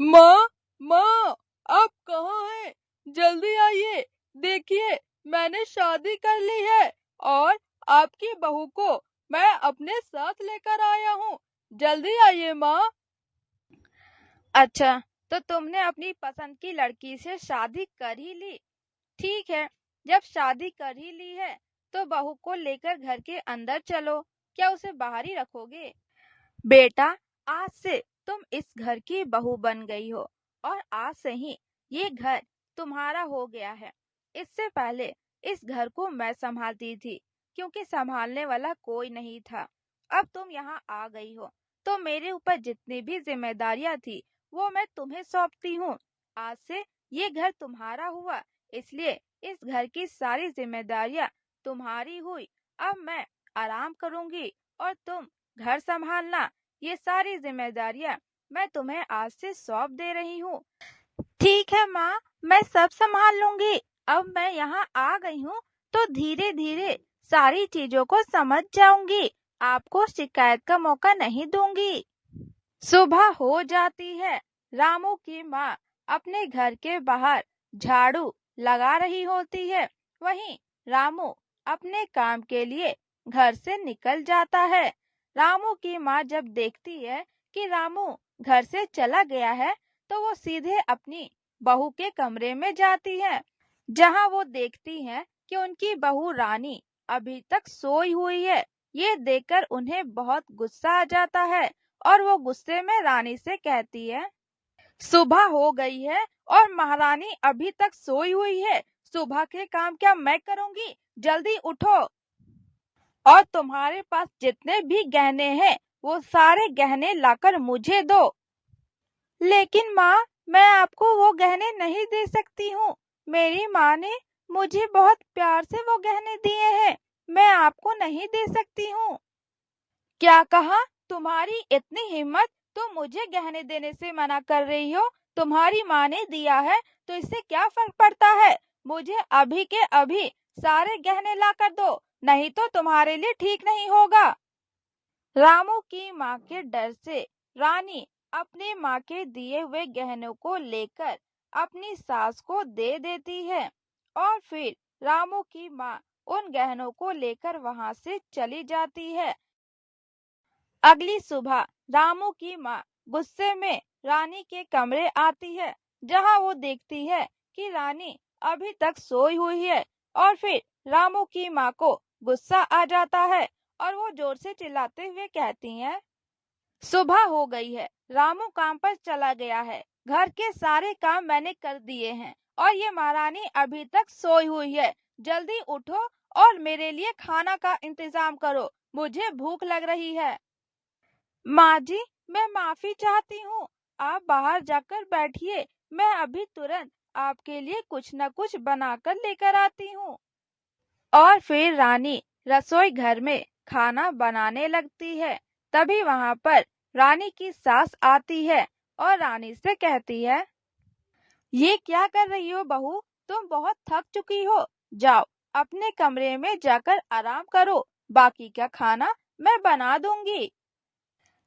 माँ, माँ, आप कहाँ हैं? जल्दी आइए। देखिए, मैंने शादी कर ली है और आपकी बहू को मैं अपने साथ लेकर आया हूँ। जल्दी आइए माँ। अच्छा, तो तुमने अपनी पसंद की लड़की से शादी कर ही ली। ठीक है, जब शादी कर ही ली है तो बहू को लेकर घर के अंदर चलो। क्या उसे बाहर ही रखोगे? बेटा, आज से तुम इस घर की बहू बन गई हो और आज से ही ये घर तुम्हारा हो गया है। इससे पहले इस घर को मैं संभालती थी, क्योंकि संभालने वाला कोई नहीं था। अब तुम यहाँ आ गई हो तो मेरे ऊपर जितनी भी जिम्मेदारियां थी वो मैं तुम्हें सौंपती हूँ। आज से ये घर तुम्हारा हुआ, इसलिए इस घर की सारी जिम्मेदारियां तुम्हारी हुई। अब मैं आराम करूंगी और तुम घर संभालना। ये सारी जिम्मेदारियां मैं तुम्हें आज से सौंप दे रही हूँ। ठीक है माँ, मैं सब संभाल लूंगी। अब मैं यहाँ आ गई हूँ तो धीरे धीरे सारी चीजों को समझ जाऊंगी। आपको शिकायत का मौका नहीं दूंगी। सुबह हो जाती है। रामू की माँ अपने घर के बाहर झाड़ू लगा रही होती है। वहीं रामू अपने काम के लिए घर से निकल जाता है। रामू की माँ जब देखती है कि रामू घर से चला गया है तो वो सीधे अपनी बहू के कमरे में जाती है, जहां वो देखती है कि उनकी बहू रानी अभी तक सोई हुई है। ये देखकर उन्हें बहुत गुस्सा आ जाता है और वो गुस्से में रानी से कहती है, सुबह हो गई है और महारानी अभी तक सोई हुई है। सुबह के काम क्या मैं करूंगी? जल्दी उठो और तुम्हारे पास जितने भी गहने हैं वो सारे गहने लाकर मुझे दो। लेकिन माँ, मैं आपको वो गहने नहीं दे सकती हूँ। मेरी माँ ने मुझे बहुत प्यार से वो गहने दिए हैं। मैं आपको नहीं दे सकती हूँ। क्या कहा? तुम्हारी इतनी हिम्मत? तुम मुझे गहने देने से मना कर रही हो? तुम्हारी माँ ने दिया है तो इससे क्या फर्क पड़ता है? मुझे अभी के अभी सारे गहने ला कर दो, नहीं तो तुम्हारे लिए ठीक नहीं होगा। रामू की माँ के डर से रानी अपनी माँ के दिए हुए गहनों को लेकर अपनी सास को दे देती है और फिर रामू की माँ उन गहनों को लेकर वहां से चली जाती है। अगली सुबह रामू की माँ गुस्से में रानी के कमरे आती है, जहां वो देखती है कि रानी अभी तक सोई हुई है। और फिर रामू की माँ को गुस्सा आ जाता है और वो जोर से चिल्लाते हुए कहती हैं, सुबह हो गई है, रामू काम पर चला गया है, घर के सारे काम मैंने कर दिए हैं और ये महारानी अभी तक सोई हुई है। जल्दी उठो और मेरे लिए खाना का इंतजाम करो, मुझे भूख लग रही है। माँ जी, मैं माफी चाहती हूँ। आप बाहर जाकर बैठिए, मैं अभी तुरंत आपके लिए कुछ न कुछ बनाकर लेकर आती हूँ। और फिर रानी रसोई घर में खाना बनाने लगती है। तभी वहां पर रानी की सास आती है और रानी से कहती है, ये क्या कर रही हो बहू? तुम बहुत थक चुकी हो। जाओ अपने कमरे में जाकर आराम करो, बाकी का खाना मैं बना दूंगी।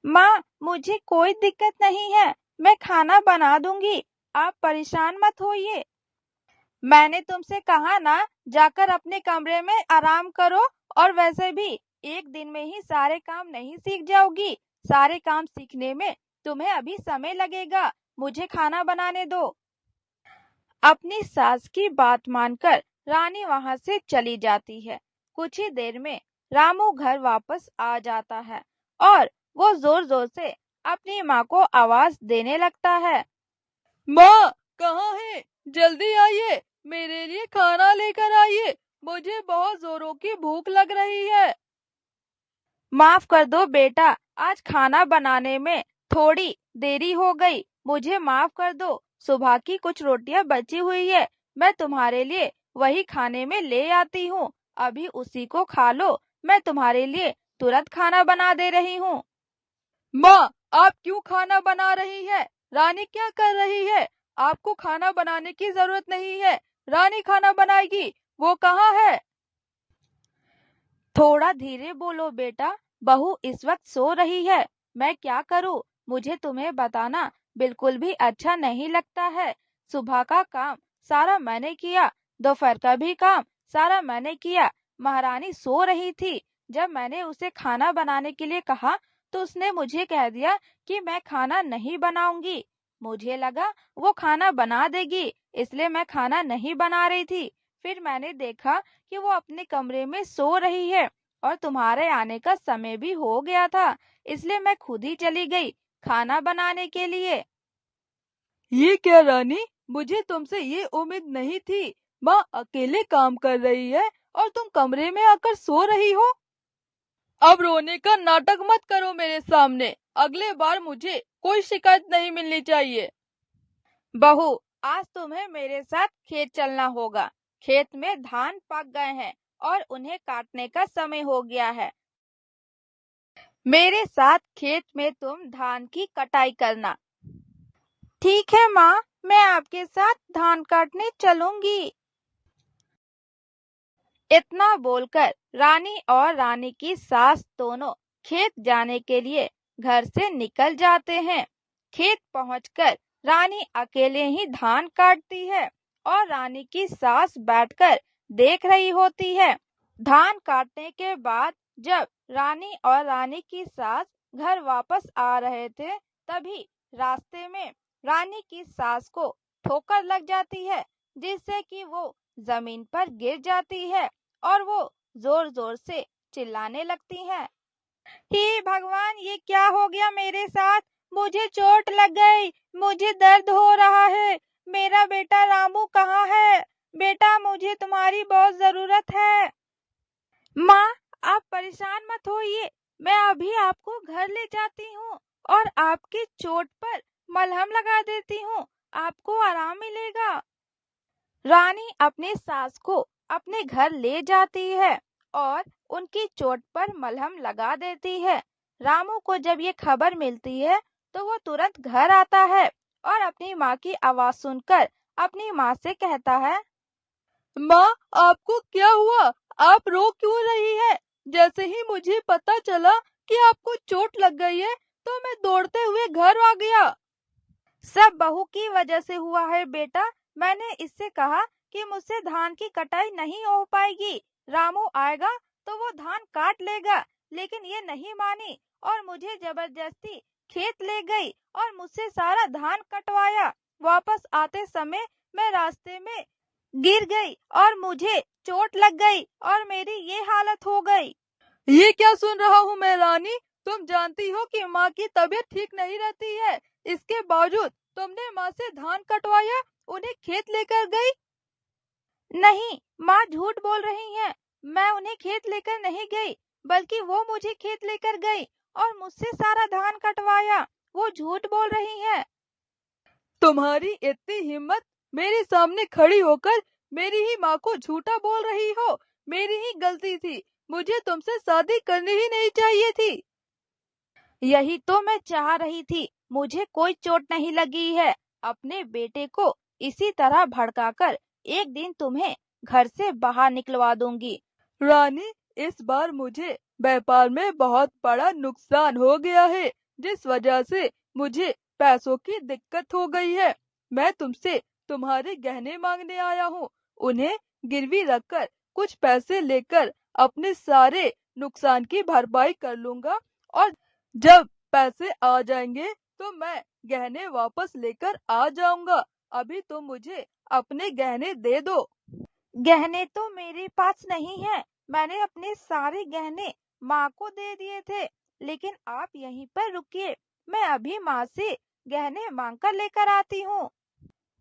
माँ, मुझे कोई दिक्कत नहीं है, मैं खाना बना दूंगी। आप परेशान मत होइए। मैंने तुमसे कहा ना, जाकर अपने कमरे में आराम करो। और वैसे भी एक दिन में ही सारे काम नहीं सीख जाओगी। सारे काम सीखने में तुम्हें अभी समय लगेगा। मुझे खाना बनाने दो। अपनी सास की बात मानकर रानी वहां से चली जाती है। कुछ ही देर में रामू घर वापस आ जाता है और वो जोर जोर से अपनी माँ को आवाज देने लगता है, माँ, कहाँ है? जल्दी आइए, मेरे लिए खाना लेकर आइए। मुझे बहुत जोरों की भूख लग रही है। माफ कर दो बेटा, आज खाना बनाने में थोड़ी देरी हो गई। मुझे माफ कर दो। सुबह की कुछ रोटियां बची हुई है, मैं तुम्हारे लिए वही खाने में ले आती हूँ। अभी उसी को खा लो। मैं तुम्हारे लिए तुरंत खाना बना दे रही हूँ। माँ, आप क्यों खाना बना रही है? रानी क्या कर रही है? आपको खाना बनाने की जरूरत नहीं है। रानी खाना बनाएगी। वो कहाँ है? थोड़ा धीरे बोलो बेटा, बहू इस वक्त सो रही है। मैं क्या करूँ? मुझे तुम्हें बताना बिल्कुल भी अच्छा नहीं लगता है। सुबह का काम सारा मैंने किया, दोपहर का भी काम सारा मैंने किया। महारानी सो रही थी। जब मैंने उसे खाना बनाने के लिए कहा तो उसने मुझे कह दिया कि मैं खाना नहीं बनाऊंगी। मुझे लगा वो खाना बना देगी, इसलिए मैं खाना नहीं बना रही थी। फिर मैंने देखा कि वो अपने कमरे में सो रही है और तुम्हारे आने का समय भी हो गया था, इसलिए मैं खुद ही चली गई खाना बनाने के लिए। ये क्या रानी, मुझे तुमसे ये उम्मीद नहीं थी। माँ अकेले काम कर रही है और तुम कमरे में आकर सो रही हो। अब रोने का नाटक मत करो मेरे सामने। अगले बार मुझे कोई शिकायत नहीं मिलनी चाहिए। बहू, आज तुम्हें मेरे साथ खेत चलना होगा। खेत में धान पक गए हैं और उन्हें काटने का समय हो गया है। मेरे साथ खेत में तुम धान की कटाई करना। ठीक है माँ, मैं आपके साथ धान काटने चलूंगी। इतना बोलकर रानी और रानी की सास दोनों खेत जाने के लिए घर से निकल जाते हैं। खेत पहुंचकर रानी अकेले ही धान काटती है और रानी की सास बैठकर देख रही होती है। धान काटने के बाद जब रानी और रानी की सास घर वापस आ रहे थे, तभी रास्ते में रानी की सास को ठोकर लग जाती है, जिससे कि वो जमीन पर गिर जाती है और वो जोर जोर से चिल्लाने लगती हैं। हे भगवान, ये क्या हो गया मेरे साथ? मुझे चोट लग गई, मुझे दर्द हो रहा है। मेरा बेटा रामू कहाँ है? बेटा, मुझे तुम्हारी बहुत जरूरत है। माँ, आप परेशान मत होइए, मैं अभी आपको घर ले जाती हूँ और आपकी चोट पर मलहम लगा देती हूँ, आपको आराम मिलेगा। रानी अपनी सास को अपने घर ले जाती है और उनकी चोट पर मलहम लगा देती है। रामू को जब ये खबर मिलती है तो वो तुरंत घर आता है और अपनी माँ की आवाज सुनकर अपनी माँ से कहता है। माँ, आपको क्या हुआ? आप रो क्यों रही है? जैसे ही मुझे पता चला कि आपको चोट लग गई है तो मैं दौड़ते हुए घर आ गया। सब बहू की वजह से हुआ है बेटा। मैंने इससे कहा कि मुझसे धान की कटाई नहीं हो पाएगी, रामू आएगा तो वो धान काट लेगा, लेकिन ये नहीं मानी और मुझे जबरदस्ती खेत ले गई और मुझसे सारा धान कटवाया। वापस आते समय मैं रास्ते में गिर गई और मुझे चोट लग गई और मेरी ये हालत हो गई। ये क्या सुन रहा हूँ मैं रानी? तुम जानती हो कि माँ की तबीयत ठीक नहीं रहती है, इसके बावजूद तुमने माँ से धान कटवाया, उन्हें खेत लेकर गई। नहीं, माँ झूठ बोल रही हैं। मैं उन्हें खेत लेकर नहीं गई, बल्कि वो मुझे खेत लेकर गई और मुझसे सारा धान कटवाया। वो झूठ बोल रही हैं। तुम्हारी इतनी हिम्मत, मेरे सामने खड़ी होकर मेरी ही माँ को झूठा बोल रही हो। मेरी ही गलती थी, मुझे तुमसे शादी करनी ही नहीं चाहिए थी। यही तो मैं चाह रही थी। मुझे कोई चोट नहीं लगी है। अपने बेटे को इसी तरह भड़काकर एक दिन तुम्हें घर से बाहर निकलवा दूंगी। रानी, इस बार मुझे व्यापार में बहुत बड़ा नुकसान हो गया है, जिस वजह से मुझे पैसों की दिक्कत हो गई है। मैं तुमसे तुम्हारे गहने मांगने आया हूँ। उन्हें गिरवी रखकर कुछ पैसे लेकर अपने सारे नुकसान की भरपाई कर लूंगा और जब पैसे आ जाएंगे तो मैं गहने वापस लेकर आ जाऊंगा। अभी तुम मुझे अपने गहने दे दो। गहने तो मेरे पास नहीं है। मैंने अपने सारे गहने माँ को दे दिए थे, लेकिन आप यहीं पर रुकिए, मैं अभी माँ से गहने मांग कर लेकर आती हूँ।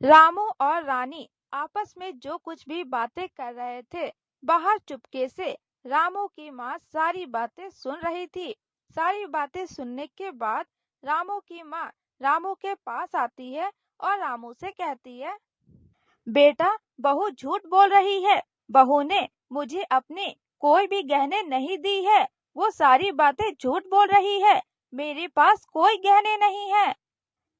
रामू और रानी आपस में जो कुछ भी बातें कर रहे थे, बाहर चुपके से रामू की माँ सारी बातें सुन रही थी। सारी बातें सुनने के बाद रामू की माँ रामू के पास आती है और रामू से कहती है। बेटा, बहू झूठ बोल रही है। बहू ने मुझे अपने कोई भी गहने नहीं दी है। वो सारी बातें झूठ बोल रही है। मेरे पास कोई गहने नहीं है।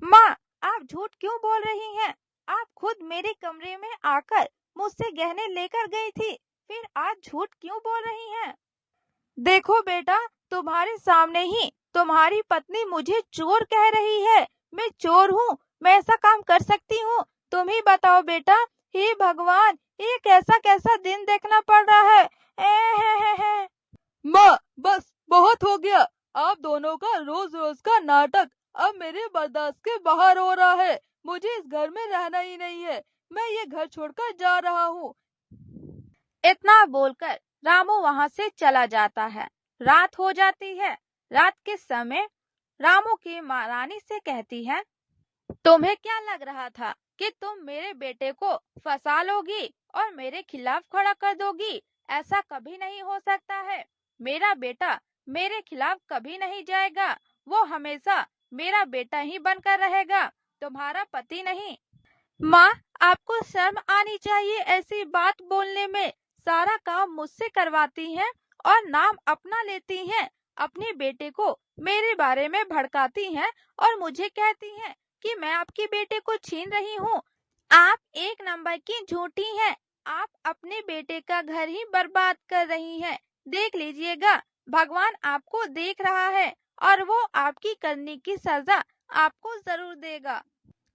माँ, आप झूठ क्यों बोल रही हैं? आप खुद मेरे कमरे में आकर मुझसे गहने लेकर गई थी, फिर आज झूठ क्यों बोल रही हैं? देखो बेटा, तुम्हारे सामने ही तुम्हारी पत्नी मुझे चोर कह रही है। मैं चोर हूँ, मैं ऐसा काम कर सकती हूँ? तुम ही बताओ बेटा। हे भगवान, ये कैसा कैसा दिन देखना पड़ रहा है। ए माँ बस बहुत हो गया। आप दोनों का रोज रोज का नाटक अब मेरे बर्दाश्त के बाहर हो रहा है। मुझे इस घर में रहना ही नहीं है। मैं ये घर छोड़कर जा रहा हूँ। इतना बोलकर रामू वहां से चला जाता है। रात हो जाती है। रात के समय रामू की माँ रानी से कहती है, तुम्हें क्या लग रहा था कि तुम मेरे बेटे को फंसा लोगी और मेरे खिलाफ खड़ा कर दोगी? ऐसा कभी नहीं हो सकता है। मेरा बेटा मेरे खिलाफ कभी नहीं जाएगा। वो हमेशा मेरा बेटा ही बनकर रहेगा, तुम्हारा पति नहीं। माँ, आपको शर्म आनी चाहिए ऐसी बात बोलने में। सारा काम मुझसे करवाती हैं और नाम अपना लेती हैं। अपने बेटे को मेरे बारे में भड़काती हैं और मुझे कहती हैं कि मैं आपके बेटे को छीन रही हूँ। आप एक नंबर की झूठी हैं। आप अपने बेटे का घर ही बर्बाद कर रही हैं। देख लीजिएगा, भगवान आपको देख रहा है और वो आपकी करने की सजा आपको जरूर देगा।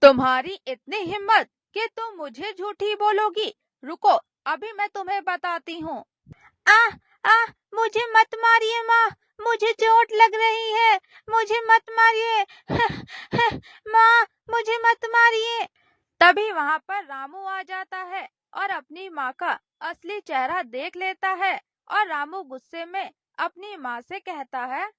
तुम्हारी इतनी हिम्मत कि तुम मुझे झूठी बोलोगी? रुको, अभी मैं तुम्हें बताती हूँ। आह आह, मुझे मत मारिए माँ, मुझे चोट लग रही है, मुझे मत मारिए। माँ, मुझे मत मारिए। तभी वहां पर रामू आ जाता है और अपनी माँ का असली चेहरा देख लेता है और रामू गुस्से में अपनी माँ से कहता है,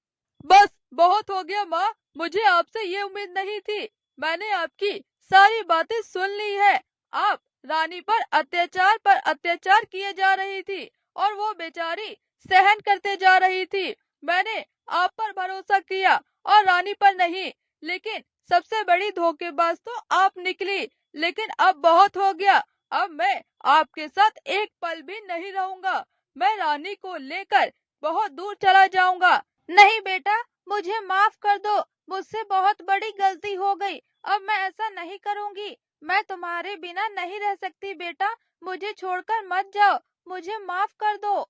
बस बहुत हो गया माँ। मुझे आपसे ये उम्मीद नहीं थी। मैंने आपकी सारी बातें सुन ली है। आप रानी पर अत्याचार किए जा रही थी और वो बेचारी सहन करते जा रही थी। मैंने आप पर भरोसा किया और रानी पर नहीं। लेकिन सबसे बड़ी धोखेबाज तो आप निकली। लेकिन अब बहुत हो गया। अब मैं आपके साथ एक पल भी नहीं रहूंगा। मैं रानी को लेकर बहुत दूर चला जाऊंगा। नहीं बेटा, मुझे माफ कर दो। मुझसे बहुत बड़ी गलती हो गई। अब मैं ऐसा नहीं करूंगी। मैं तुम्हारे बिना नहीं रह सकती बेटा। मुझे छोड़कर मत जाओ। मुझे माफ कर दो।